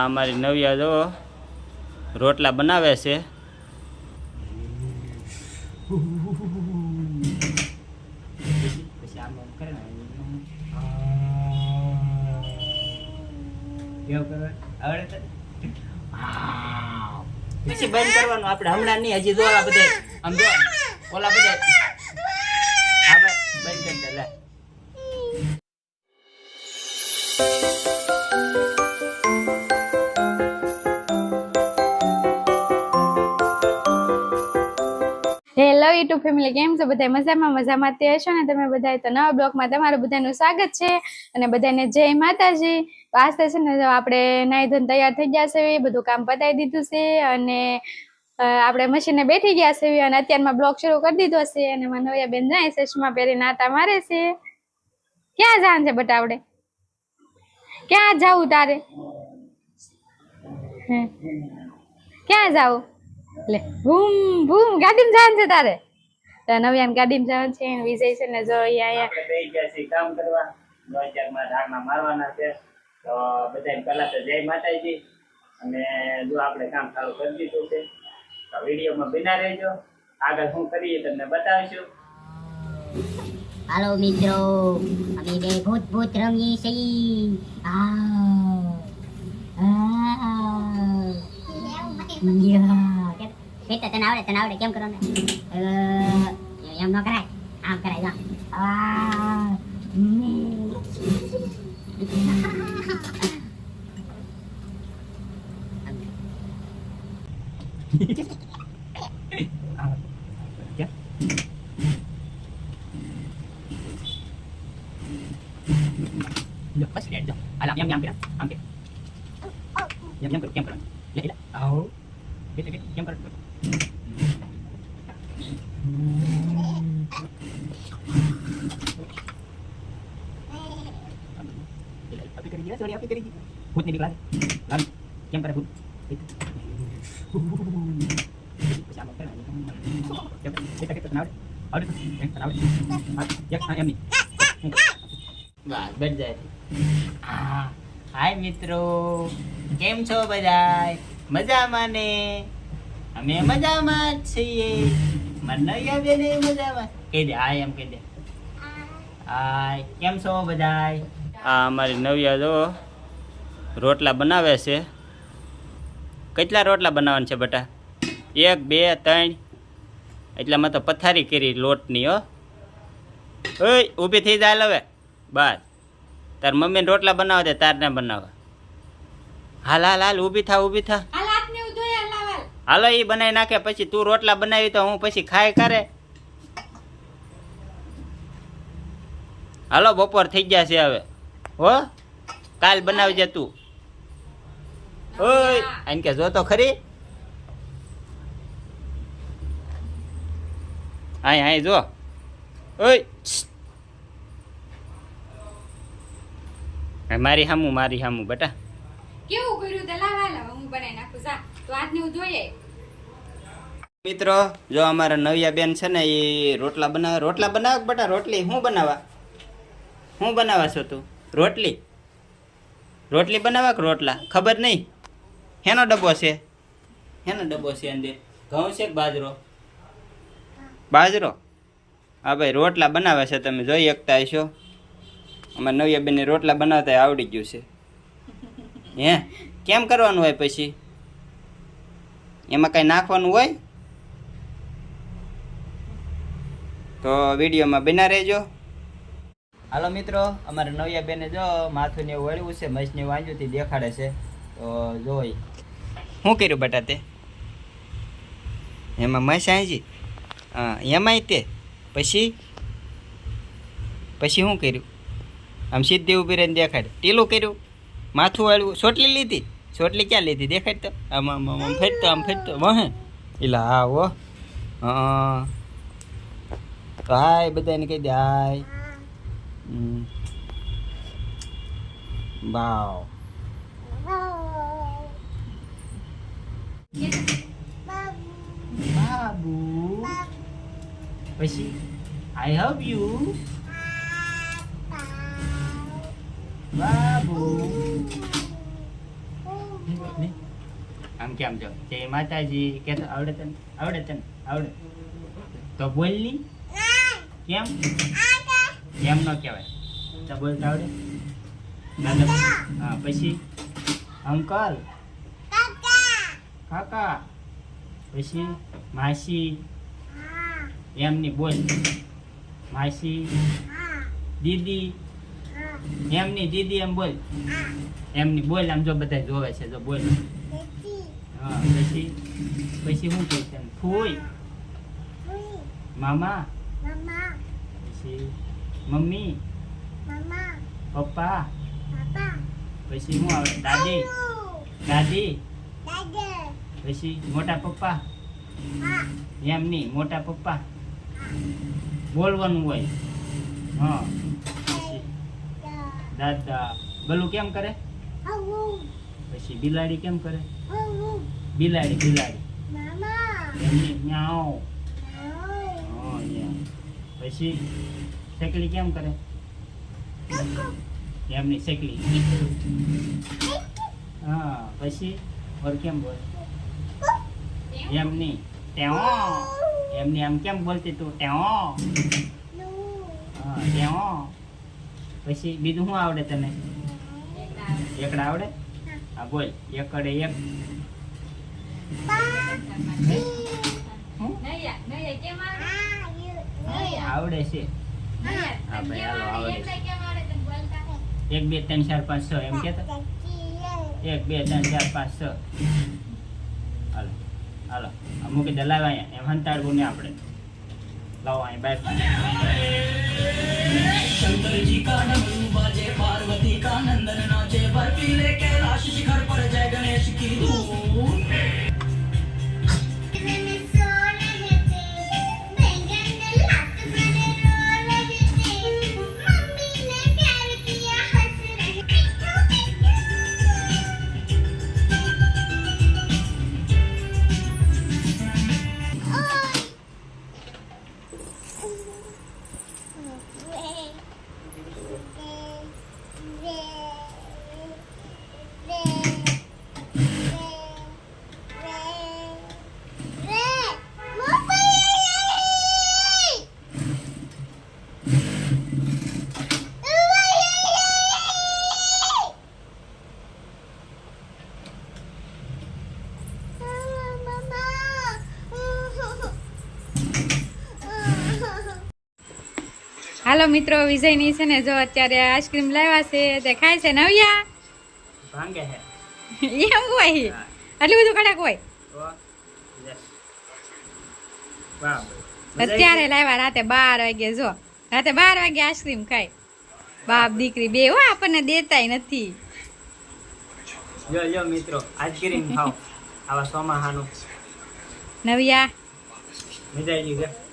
અમારી નવ્યા જો રોટલા બનાવે છે. પછી બંધ કરવાનું આપણે હમણાં નહીં, હજી જો ઓલા બધા આમ જો ઓલા બધા હા ભાઈ બંધ કરી દે લે. હેલો યુટ્યુબ ફેમિલી, કેમ છો બધા? મજામાં તે હશો ને તમે બધા? તો નવા બ્લોગમાં તમારું બધાનું સ્વાગત છે અને બધાને જય માતાજી. તો આજ છે ને આપણે નાઈ ધોઈને તૈયાર થઈ ગયા છે, બધું કામ પતાવી દીધું છે અને આપણે મશીને બેઠી ગયા છે અને અત્યારમાં બ્લોગ શરૂ કરી દીધો છે. અને મારા નવ્યા બેન જાય ચશ્મા પહેરી નાતા મારે છે. ક્યાં જવાનું છે બટા? આપણે ક્યાં જવું તારે? ક્યાં જાવ? લે ભૂમ ભૂમ ગાડીમાં જવાનું છે તારે? તો નવ્યાને ગાડીમાં જવાનું છે. વિજય છે ને જો અહીંયા થઈ ગયા છે કામ કરવા, બજારમાં ઢાકણા મારવાના છે. તો બધાને પહેલા તો જય માતાજી. અને જો આપણે કામ ચાલુ કરી દીધું છે, તો વિડીયોમાં બના રહેજો. આગળ શું કરીએ તમને બતાવીશું. હાલો મિત્રો, અમે બે ભૂત રમીએ છીએ. તને આવડે કેમ કરો ને? એમ ન કરાય, આમ કરાય. બસ રેડ જો આલા એમ કરો આમ કે એમ કરો કેમ કરો લે લે આવો કે કેમ કરો અભી કરી ગયા સોરી અભી કરી ગયા ભૂત ને નીકળા લાલ કેમ કરે ભૂત પૈસા મત કરના કેમ કે તને આવડે એક એમ ની બસ બેઠ જાય. હાય મિત્રો, કેમ છો બધા? મજામાં ને? અમે મજામાં જ છીએ. મને બેને મજામાં કહી દે હાય, એમ કહી દે હાય. કેમ છો બધા? આ અમારી નવ્યા જો રોટલા બનાવે છે. કેટલા રોટલા બનાવવાના છે બેટા? 1 2 3 એટલામાં તો પથારી કરી લોટની. હો ઓય ઊભી થઈ જાય હવે. બસ તાર મમ્મીને રોટલા બનાવવા દે, તાર ના બનાવવા. હાલ હાલ હાલ ઊભી થા. હાલો એ બનાવી નાખે પછી તું રોટલા બનાવી તો હું પછી ખાય કરે. હાલો બપોર થઈ ગયા છે હવે. હો કાલ બનાવજે તું. ઓય આને કે જો તો ખરી. આય જો. ઓય મારી હામું બેટા. કેવું કર્યું તે લાવા હું બનાવી નાખું. જા તો આજને હું જોઈએ. મિત્રો જો અમારા નવ્યા બેન છે ને એ રોટલા બનાવે બેટા. રોટલી શું બનાવવા છો તું? રોટલી બનાવવા કે રોટલા? ખબર નહીં. હેનો ડબ્બો છે અંદર? ઘઉં છે કે બાજરો? હા ભાઈ રોટલા બનાવે છે, તમે જોઈ શકતા હશો. અમારે નવ્યા બેન રોટલા બનાવતા આવડી ગયું છે. હે કેમ કરવાનું હોય પછી? એમાં કઈ નાખવાનું હોય તો વિડીયોમાં બના રહેજો. હાલો મિત્રો, અમારે નવ્યા બેને જો માથું ને એવું વળ્યું છે, મસને વાંજુથી દેખાડે છે. તો જોઈ શું કર્યું બેટા તે? એમાં મસ આંજી? હા એમાંય તે પછી શું કર્યું? આમ સીધી ઊભી રહીને દેખાડ. ટીલું કર્યું, માથું વાળ્યું, ચોટલી લીધી. ચોટલી ક્યાં લીધી દેખાડ તો. આમ ફેરતો વહે એલા આવો. તો હાય બધાને કહી દે હાય. વાવ બાબુ. પછી આઈ લવ યુ બાબુ. નહીં આમ કેમ જો જય માતાજી કે તો આવડે તને આવડે તો બોલ ની કેમ એમ ન કહેવાય તો બોલતા આવડે દાદા હા પછી અંકલ કાકા પછી માસી એમની બોલ માસી દીદી એમની દીદી એમ બોલ એમની બોલ આમ જો બધા જોવે છે જો બોલ હા પછી શું કહે છે ફૂઈ મામા પછી મમ્મી પપ્પા પછી શું આવે દાદી પછી મોટા પપ્પા એમ નહીં મોટા પપ્પા બોલવાનું હોય હા પછી દાદા ગલું કેમ કરે પછી બિલાડી કેમ કરે બિલાડી એમની મ્યાઉ પછી ચકલી કેમ કરે એમની ચકલી હા પછી ઓર કેમ બોલે એમની એમની આમ કેમ બોલતી તું હા પછી બીજું શું આવડે તને એકડા આવડે હા બોલ એકડે એક આવડે છે હા ભાઈ હાલો આવડે 1 2 3 4 5 6 એમ કેતા 1 2 3 4 5 6 હાલો અમુક દલાવ અહીંયા એમ હંતાડવું ને આપણે લાવો અહીં બાય शंकर जी का डमरू बाजे पार्वती का नंदन नाचे बर्फीले कैलाश शिखर पर जय गणेश की धूम હાલો મિત્રો વિજયની છે ને જો અત્યારે આઈસ્ક્રીમ લાવ્યા છે તે ખાય છે નવ્યા ભાંગે હે એમ હોય આટલું બધું કડાક હોય અત્યારે લાવ્યા રાતે 12 વાગે જો રાતે 12 વાગે આઈસ્ક્રીમ ખાય બાપ દીકરી બે હો આપણને દેતાય નથી યો મિત્રો આઈસ્ક્રીમ ખાઓ આવા સોમાહાનું નવ્યા મજા આવી ગઈ